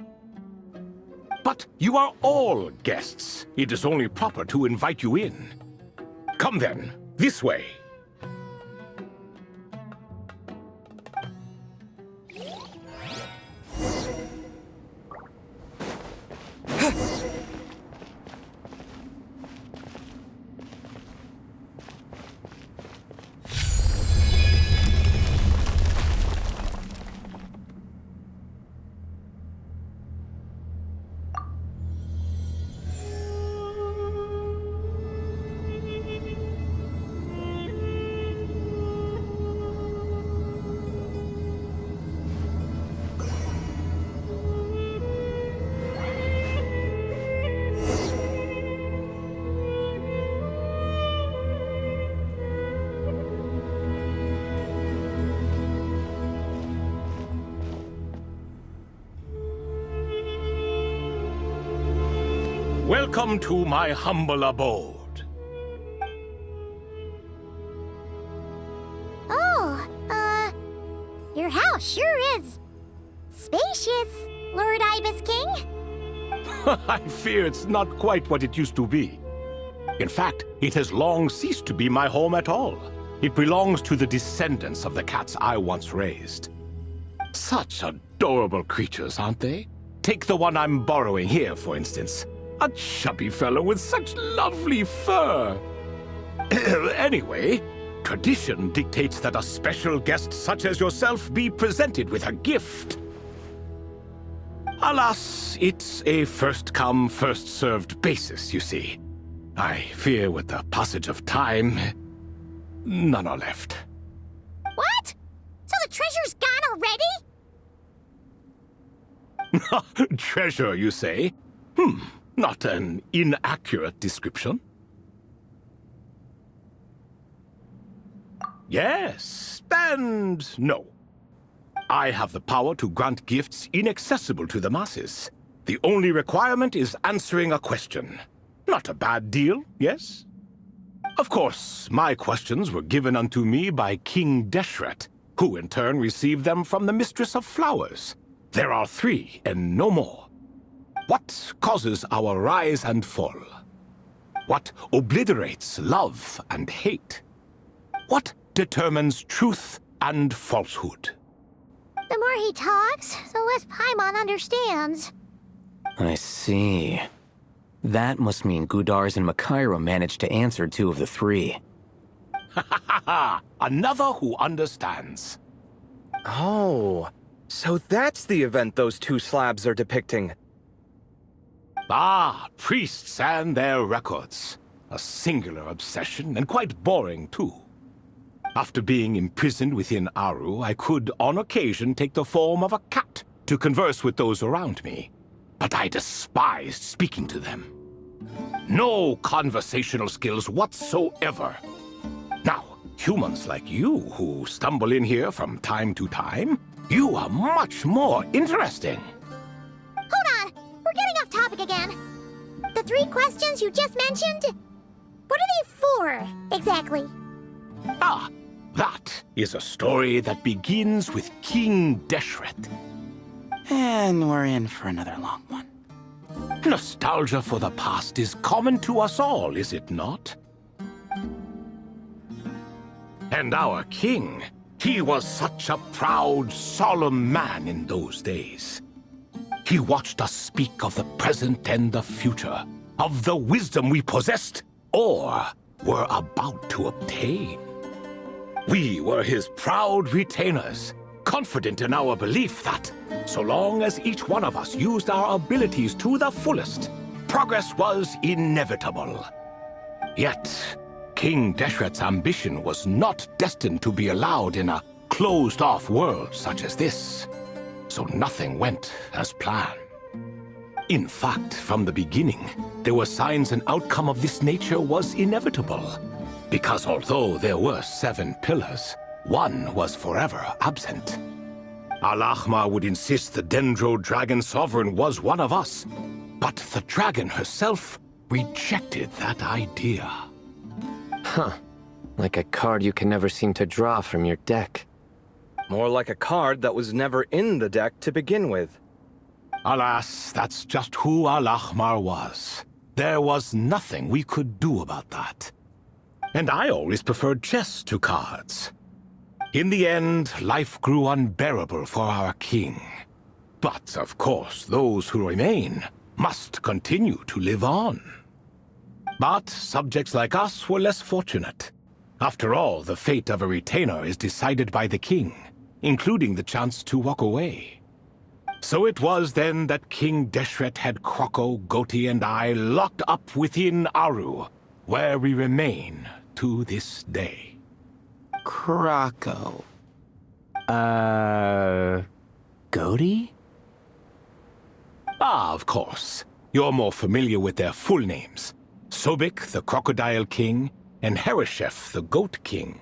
But you are all guests. It is only proper to invite you in. Come then, this way. Welcome to my humble abode. Oh, your house sure is spacious, Lord Ibis King. I fear it's not quite what it used to be. In fact, it has long ceased to be my home at all. It belongs to the descendants of the cats I once raised. Such adorable creatures, aren't they? Take the one I'm borrowing here, for instance. A chubby fellow with such lovely fur. Anyway, tradition dictates that a special guest such as yourself be presented with a gift. Alas, it's a first-come, first-served basis, you see. I fear with the passage of time, none are left. What? So the treasure's gone already? Treasure, you say? Not an inaccurate description. Yes, and no. I have the power to grant gifts inaccessible to the masses. The only requirement is answering a question. Not a bad deal, yes? Of course, my questions were given unto me by King Deshret, who in turn received them from the Mistress of Flowers. There are 3, and no more. What causes our rise and fall? What obliterates love and hate? What determines truth and falsehood? The more he talks, the less Paimon understands. I see. That must mean Gudars and Makaira managed to answer 2 of the 3. Another who understands. Oh, so that's the event those 2 slabs are depicting. Ah, priests and their records. A singular obsession, and quite boring, too. After being imprisoned within Aru, I could, on occasion, take the form of a cat to converse with those around me. But I despised speaking to them. No conversational skills whatsoever. Now, humans like you who stumble in here from time to time, you are much more interesting. Hold on! We're getting off topic again. The 3 questions you just mentioned? What are they for, exactly? Ah, that is a story that begins with King Deshret. And we're in for another long one. Nostalgia for the past is common to us all, is it not? And our king, he was such a proud, solemn man in those days. He watched us speak of the present and the future, of the wisdom we possessed or were about to obtain. We were his proud retainers, confident in our belief that, so long as each one of us used our abilities to the fullest, progress was inevitable. Yet, King Deshret's ambition was not destined to be allowed in a closed-off world such as this, so nothing went as planned. In fact, from the beginning, there were signs an outcome of this nature was inevitable, because although there were 7 pillars, one was forever absent. Al-Ahmar would insist the Dendro Dragon Sovereign was one of us, but the dragon herself rejected that idea. Huh. Like a card you can never seem to draw from your deck. More like a card that was never in the deck to begin with. Alas, that's just who Al-Ahmar was. There was nothing we could do about that. And I always preferred chess to cards. In the end, life grew unbearable for our king. But, of course, those who remain must continue to live on. But subjects like us were less fortunate. After all, the fate of a retainer is decided by the king, including the chance to walk away. So it was then that King Deshret had Kroko, Goti, and I locked up within Aru, where we remain to this day. Kroko. Goti? Ah, of course. You're more familiar with their full names. Sobek, the Crocodile King, and Hereshef, the Goat King.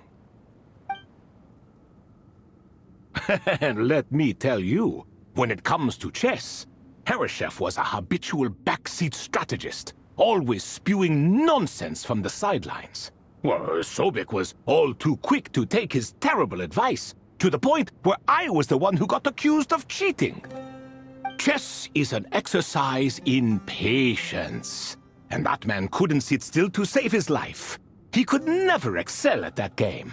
And let me tell you, when it comes to chess, Hereshef was a habitual backseat strategist, always spewing nonsense from the sidelines. Well, Sobek was all too quick to take his terrible advice, to the point where I was the one who got accused of cheating. Chess is an exercise in patience, and that man couldn't sit still to save his life. He could never excel at that game.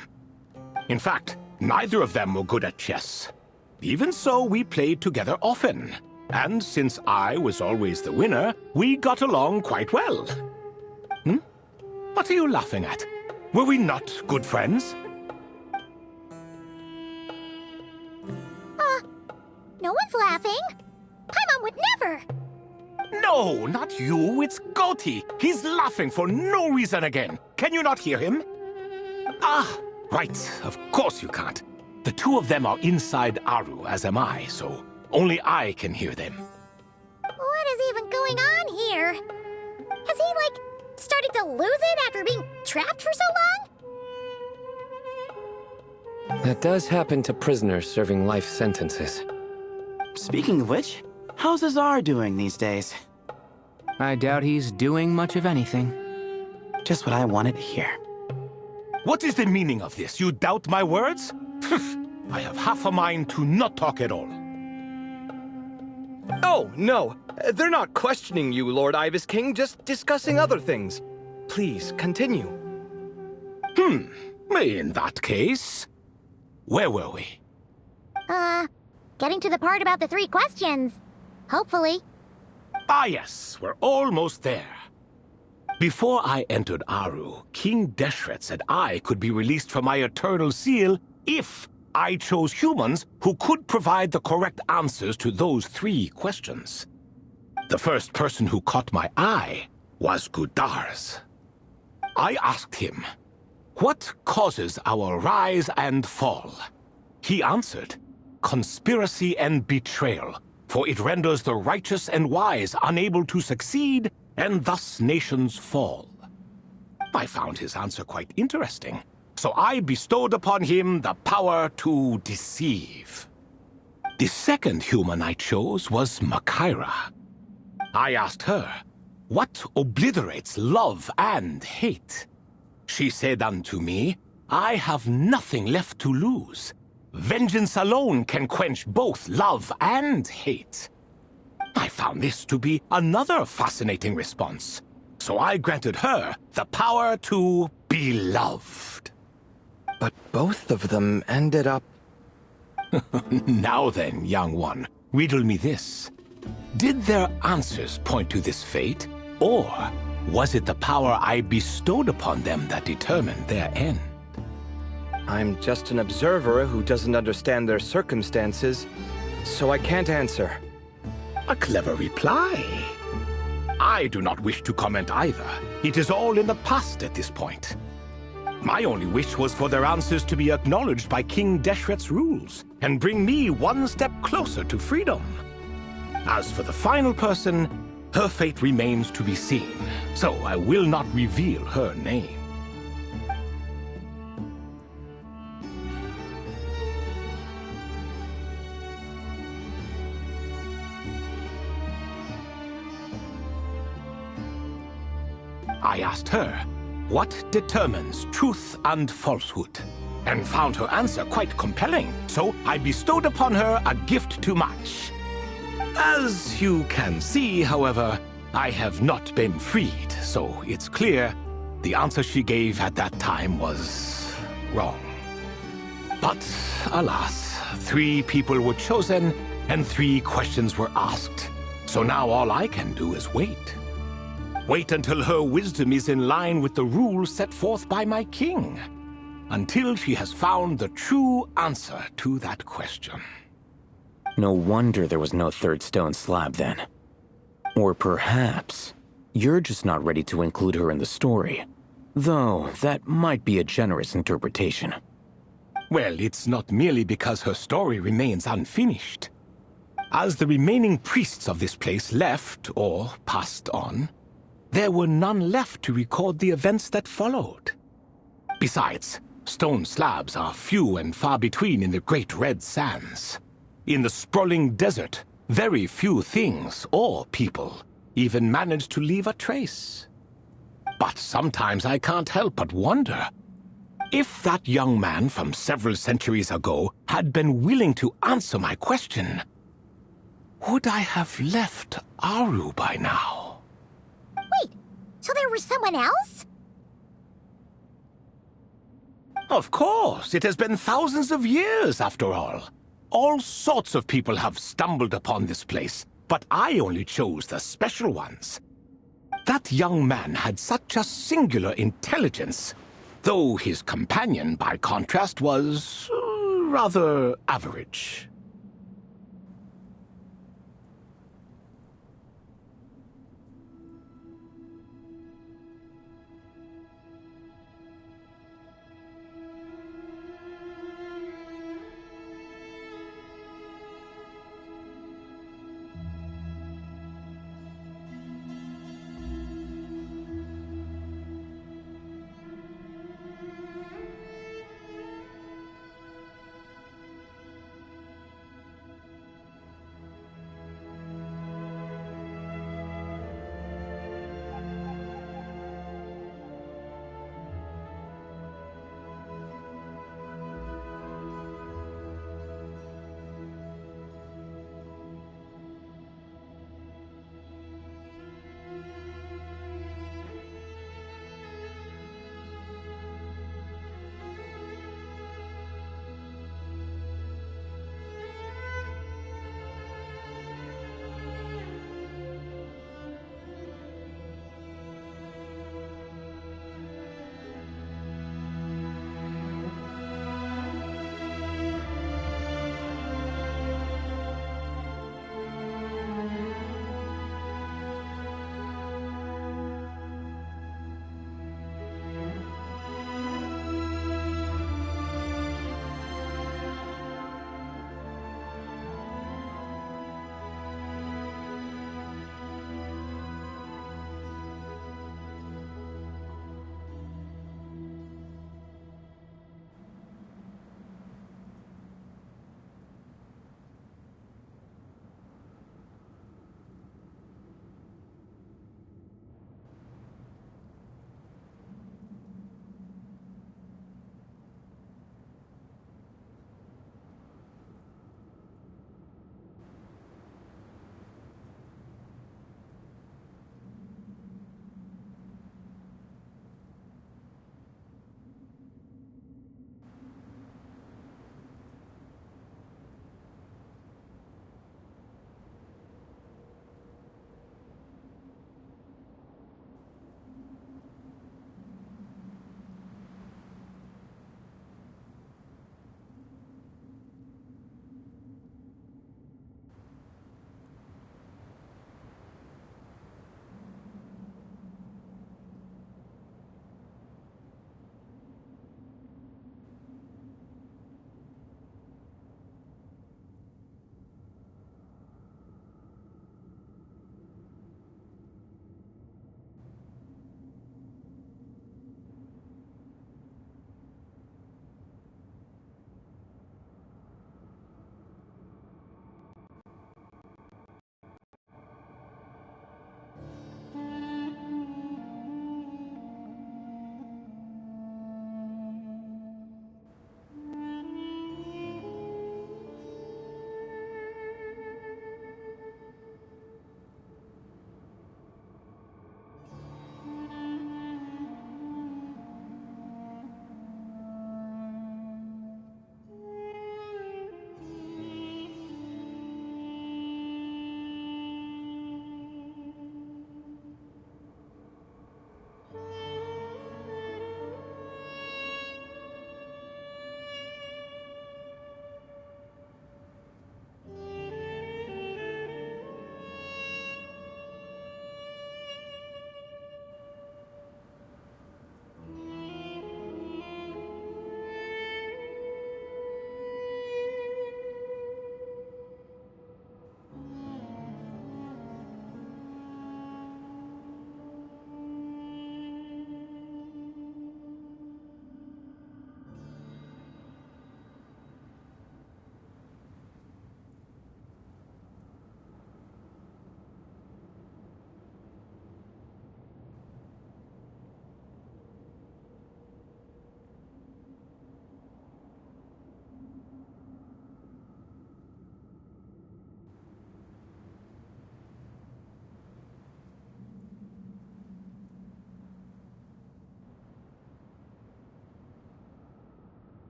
In fact, neither of them were good at chess. Even so, we played together often. And since I was always the winner, we got along quite well. What are you laughing at? Were we not good friends? No one's laughing. Paimon would never. No, not you. It's Goti. He's laughing for no reason again. Can you not hear him? Ah, right. Of course you can't. The two of them are inside Aru, as am I, so only I can hear them. What is even going on here? Has he, started to lose it after being trapped for so long? That does happen to prisoners serving life sentences. Speaking of which, how's Azar doing these days? I doubt he's doing much of anything. Just what I wanted to hear. What is the meaning of this? You doubt my words? I have half a mind to not talk at all. Oh, no. They're not questioning you, Lord Ibis King, just discussing other things. Please, continue. In that case, where were we? Getting to the part about the 3 questions. Hopefully. Ah yes, we're almost there. Before I entered Aru, King Deshret said I could be released from my eternal seal if I chose humans who could provide the correct answers to those 3 questions. The first person who caught my eye was Gudars. I asked him, what causes our rise and fall? He answered, conspiracy and betrayal, for it renders the righteous and wise unable to succeed, and thus nations fall. I found his answer quite interesting, so I bestowed upon him the power to deceive. The second human I chose was Makaira. I asked her, what obliterates love and hate? She said unto me, I have nothing left to lose. Vengeance alone can quench both love and hate. I found this to be another fascinating response, so I granted her the power to be loved. But both of them ended up... Now then, young one, riddle me this. Did their answers point to this fate, or was it the power I bestowed upon them that determined their end? I'm just an observer who doesn't understand their circumstances, so I can't answer. A clever reply. I do not wish to comment either. It is all in the past at this point. My only wish was for their answers to be acknowledged by King Deshret's rules, and bring me one step closer to freedom. As for the final person, her fate remains to be seen, so I will not reveal her name. I asked her, what determines truth and falsehood? And found her answer quite compelling, so I bestowed upon her a gift to match. As you can see, however, I have not been freed, so it's clear the answer she gave at that time was wrong. But alas, 3 people were chosen and 3 questions were asked. So now all I can do is wait. Wait until her wisdom is in line with the rules set forth by my king. Until she has found the true answer to that question. No wonder there was no 3rd stone slab then. Or perhaps you're just not ready to include her in the story. Though that might be a generous interpretation. Well, it's not merely because her story remains unfinished. As the remaining priests of this place left or passed on, there were none left to record the events that followed. Besides, stone slabs are few and far between in the Great Red Sands. In the sprawling desert, very few things or people even manage to leave a trace. But sometimes I can't help but wonder, if that young man from several centuries ago had been willing to answer my question, would I have left Aru by now? Wait, So there was someone else? Of course, it has been thousands of years after all. All sorts of people have stumbled upon this place, but I only chose the special ones. That young man had such a singular intelligence, though his companion, by contrast, was rather average.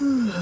No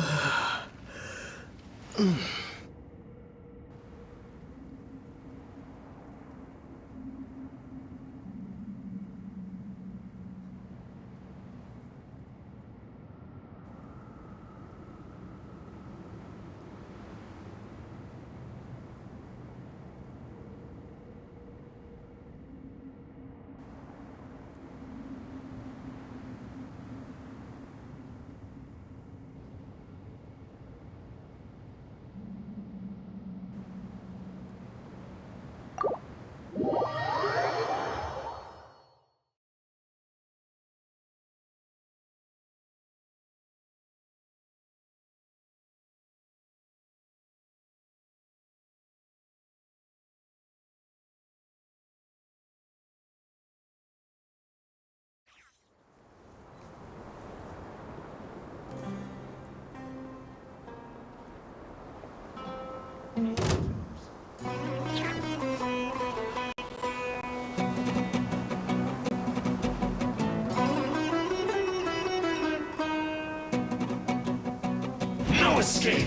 escape!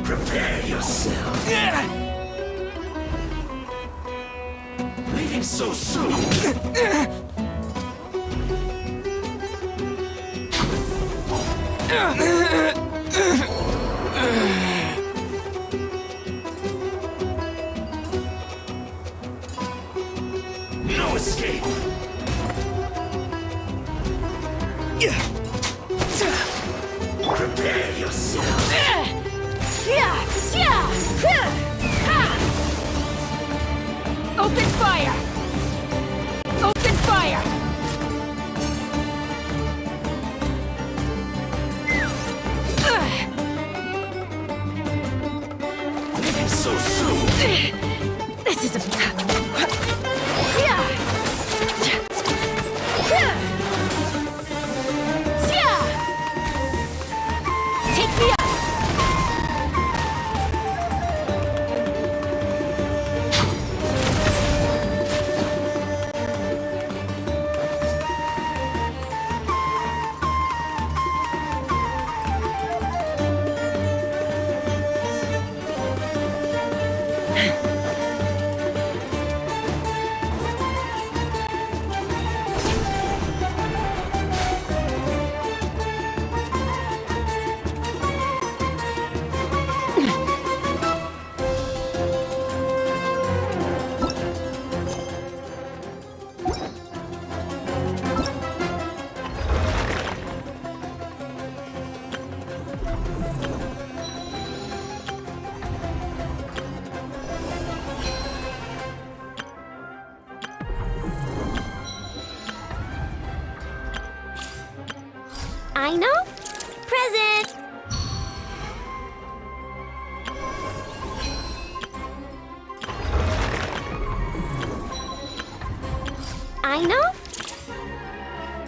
Prepare yourself. Leaving so soon. No escape. Prepare yourself. Open fire! Open fire! Leaving so soon. This is a... Take me up! I know. Present. I know.